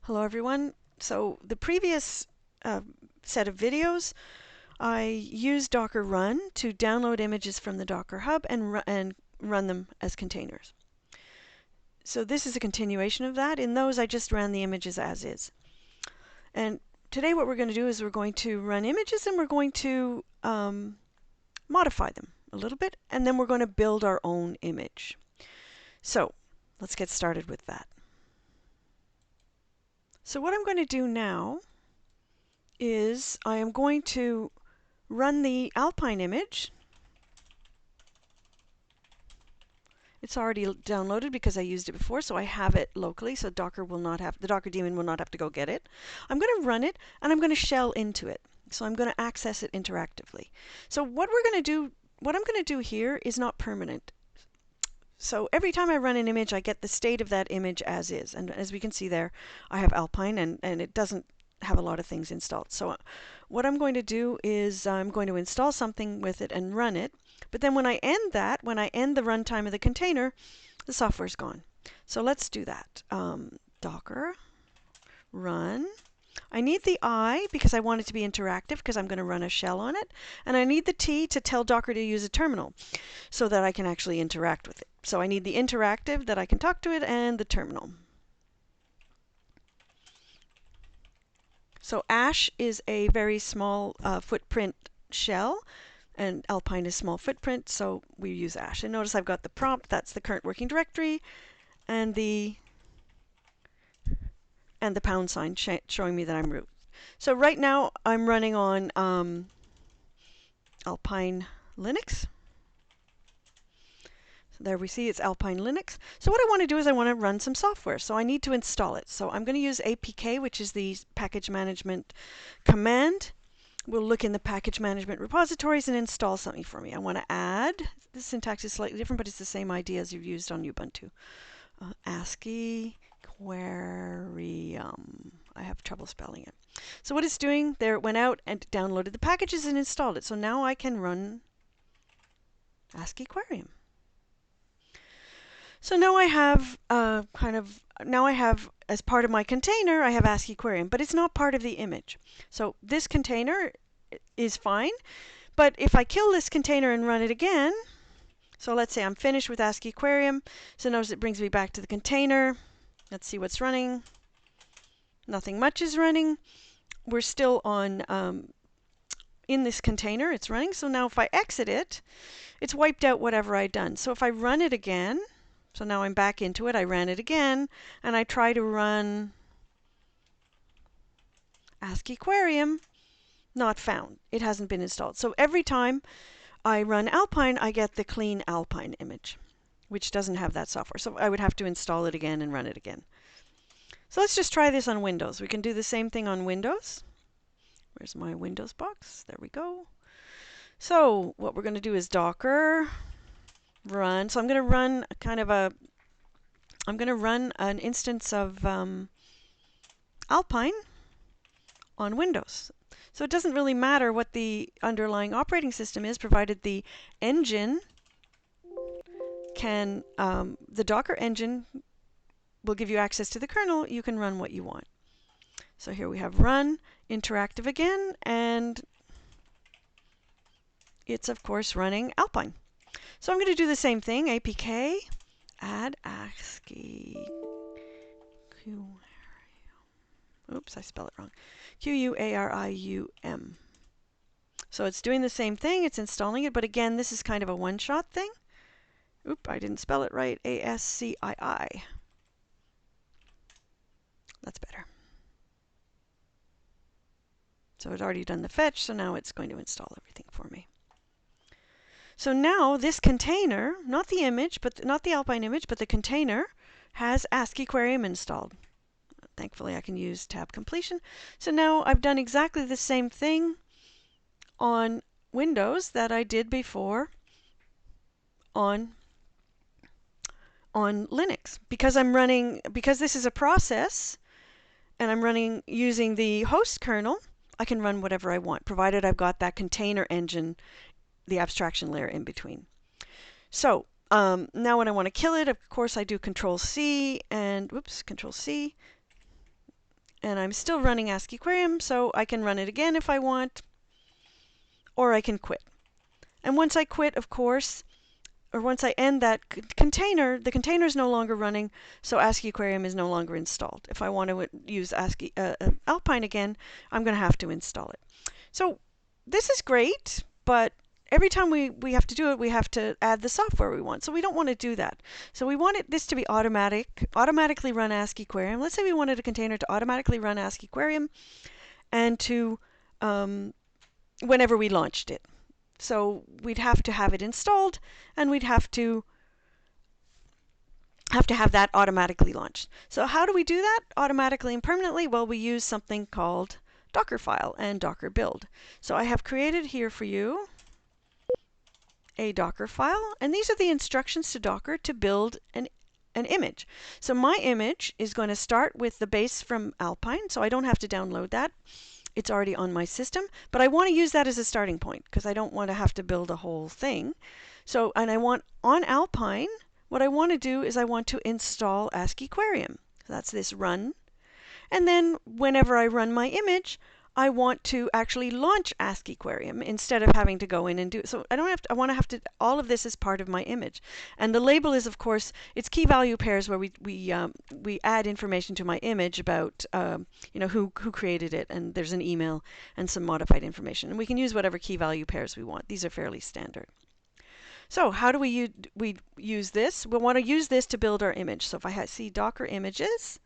Hello everyone. So the previous set of videos, I used Docker Run to download images from the Docker Hub and run them as containers. So this is a continuation of that. In those, I just ran the images as is. And today what we're going to do is we're going to run images and we're going to modify them a little bit, and then we're going to build our own image. So let's get started with that. So what I'm going to do now is I am going to run the alpine image. It's already downloaded because I used it before, so I have it locally, so the Docker daemon will not have to go get it. I'm going to run it and I'm going to shell into it. So I'm going to access it interactively. So what I'm going to do here is not permanent. So every time I run an image, I get the state of that image as is. And as we can see there, I have alpine and it doesn't have a lot of things installed. So what I'm going to do is I'm going to install something with it and run it. But then when I end the runtime of the container, the software's gone. So let's do that. Docker run. I need the I because I want it to be interactive because I'm going to run a shell on it. And I need the T to tell Docker to use a terminal so that I can actually interact with it. So I need the interactive that I can talk to it and the terminal. So ash is a very small footprint shell, and alpine is small footprint, so we use ash. And notice I've got the prompt, that's the current working directory, and the pound sign showing me that I'm root. So right now I'm running on Alpine Linux. So there we see it's Alpine Linux. So what I want to do is I want to run some software. So I need to install it. So I'm going to use APK, which is the package management command. We'll look in the package management repositories and install something for me. I want to add, the syntax is slightly different, but it's the same idea as you've used on Ubuntu. ASCII Aquarium. I have trouble spelling it. So what it's doing, there it went out and downloaded the packages and installed it. So now I can run ASCII Aquarium. So now I have as part of my container, I have ASCII Aquarium, but it's not part of the image. So this container is fine, but if I kill this container and run it again, so let's say I'm finished with ASCII Aquarium, so notice it brings me back to the container. Let's see what's running. Nothing much is running. We're still on in this container, it's running. So now if I exit it, it's wiped out whatever I'd done. So if I run it again, so now I'm back into it, I ran it again, and I try to run ASCII Aquarium, not found. It hasn't been installed. So every time I run Alpine, I get the clean Alpine image, which doesn't have that software. So I would have to install it again and run it again. So let's just try this on Windows. We can do the same thing on Windows. Where's my Windows box? There we go. So what we're going to do is Docker run. So I'm going to run an instance of Alpine on Windows. So it doesn't really matter what the underlying operating system is, provided the engine can, the Docker engine will give you access to the kernel. You can run what you want. So here we have run, interactive again, and it's of course running Alpine. So I'm going to do the same thing, APK, add ASCII, oops, I spell it wrong, Quarium. So it's doing the same thing, it's installing it, but again, this is kind of a one-shot thing. Oop, I didn't spell it right, ASCII. That's better. So it's already done the fetch, so now it's going to install everything for me. So now this container, not the image, but not the Alpine image, but the container has ASCII Aquarium installed. Thankfully, I can use tab completion. So now I've done exactly the same thing on Windows that I did before on Linux. Because this is a process and I'm running using the host kernel, I can run whatever I want, provided I've got that container engine, the abstraction layer in between. So now when I want to kill it, of course I do Control-C and, whoops, Control-C. And I'm still running asciiquarium, so I can run it again if I want, or I can quit. And once I quit, of course, or once I end that container, the container is no longer running, so asciiquarium is no longer installed. If I want to use alpine again, I'm going to have to install it. So this is great, but every time we have to do it, we have to add the software we want. So we don't want to do that. So we want this to be automatically run asciiquarium. Let's say we wanted a container to automatically run asciiquarium and to whenever we launched it. So we'd have to have it installed, and we'd have to have that automatically launched. So how do we do that automatically and permanently? Well, we use something called Dockerfile and Docker build. So I have created here for you a Docker file, and these are the instructions to Docker to build an image. So my image is going to start with the base from Alpine, so I don't have to download that. It's already on my system, but I want to use that as a starting point because I don't want to have to build a whole thing. So, and I want on Alpine, what I want to do is I want to install asciiquarium. So that's this run. And then whenever I run my image, I want to actually launch asciiquarium instead of having to go in and do it. So I don't have to, I want to have to, all of this is part of my image. And the label is, of course, it's key value pairs where we add information to my image about, who created it, and there's an email and some modified information. And we can use whatever key value pairs we want. These are fairly standard. So how do we use this? We want to use this to build our image. So if I see Docker images,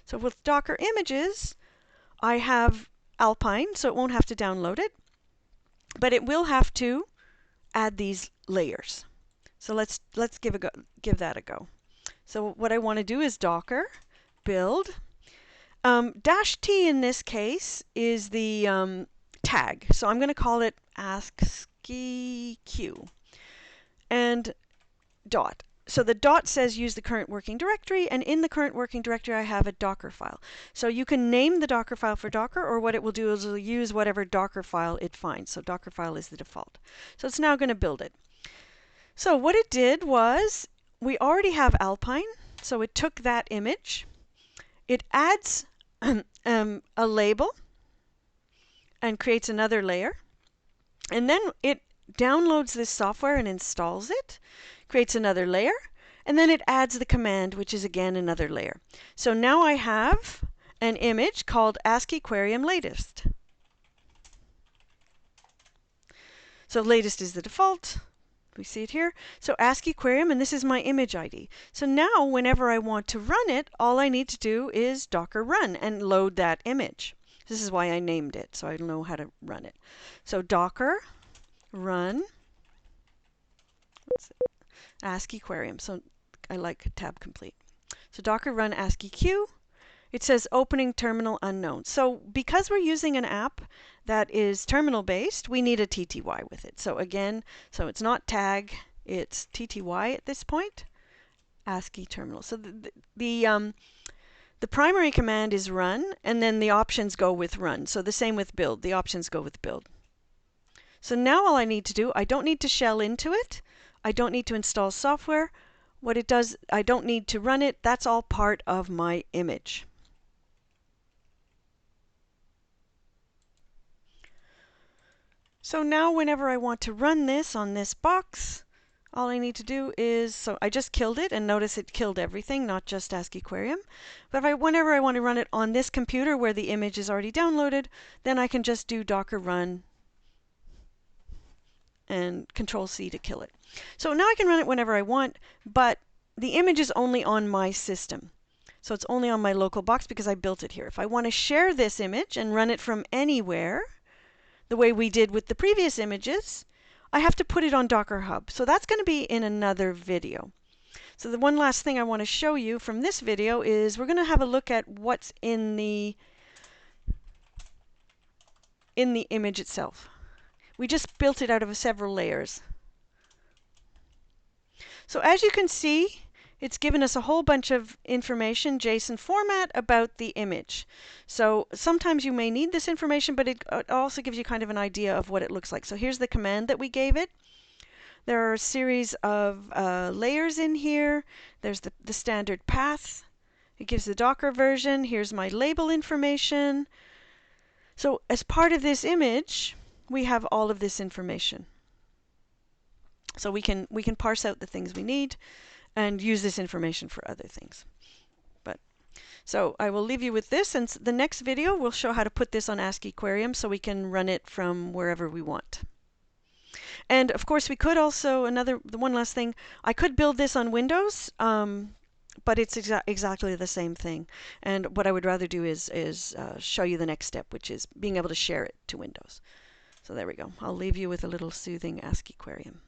so with Docker images, I have Alpine, so it won't have to download it, but it will have to add these layers. So let's give that a go. So what I want to do is Docker build. -t in this case is the tag, so I'm going to call it asciiq and dot. So the dot says use the current working directory, and in the current working directory I have a Docker file. So you can name the Docker file for Docker, or what it will do is it'll use whatever Docker file it finds. So Docker file is the default. So it's now going to build it. So what it did was, we already have Alpine, so it took that image, it adds a label and creates another layer, and then it downloads this software and installs it, creates another layer, and then it adds the command, which is again another layer. So now I have an image called asciiquarium latest. So latest is the default. We see it here. So asciiquarium, and this is my image ID. So now whenever I want to run it, all I need to do is Docker run and load that image. This is why I named it, so I know how to run it. So Docker run asciiquarium. So I like tab complete. So Docker run asciiq. It says opening terminal unknown. So because we're using an app that is terminal based, we need a TTY with it. So again, so it's not tag, it's TTY at this point. ASCII terminal. So the primary command is run, and then the options go with run. So the same with build. The options go with build. So now all I need to do, I don't need to shell into it. I don't need to install software. What it does, I don't need to run it. That's all part of my image. So now whenever I want to run this on this box, all I need to do is, so I just killed it, and notice it killed everything, not just asciiquarium. But whenever I want to run it on this computer where the image is already downloaded, then I can just do Docker run and Control-C to kill it. So now I can run it whenever I want, but the image is only on my system. So it's only on my local box because I built it here. If I want to share this image and run it from anywhere, the way we did with the previous images, I have to put it on Docker Hub. So that's going to be in another video. So the one last thing I want to show you from this video is we're going to have a look at what's in the image itself. We just built it out of several layers. So as you can see, it's given us a whole bunch of information, JSON format, about the image. So sometimes you may need this information, but it also gives you kind of an idea of what it looks like. So here's the command that we gave it. There are a series of layers in here. There's the standard path. It gives the Docker version. Here's my label information. So as part of this image, we have all of this information. So we can parse out the things we need and use this information for other things. So I will leave you with this, and the next video will show how to put this on ASCII Aquarium so we can run it from wherever we want. And of course, we could also, the one last thing, I could build this on Windows, but it's exactly the same thing. And what I would rather do is show you the next step, which is being able to share it to Windows. So there we go. I'll leave you with a little soothing ASCII Aquarium.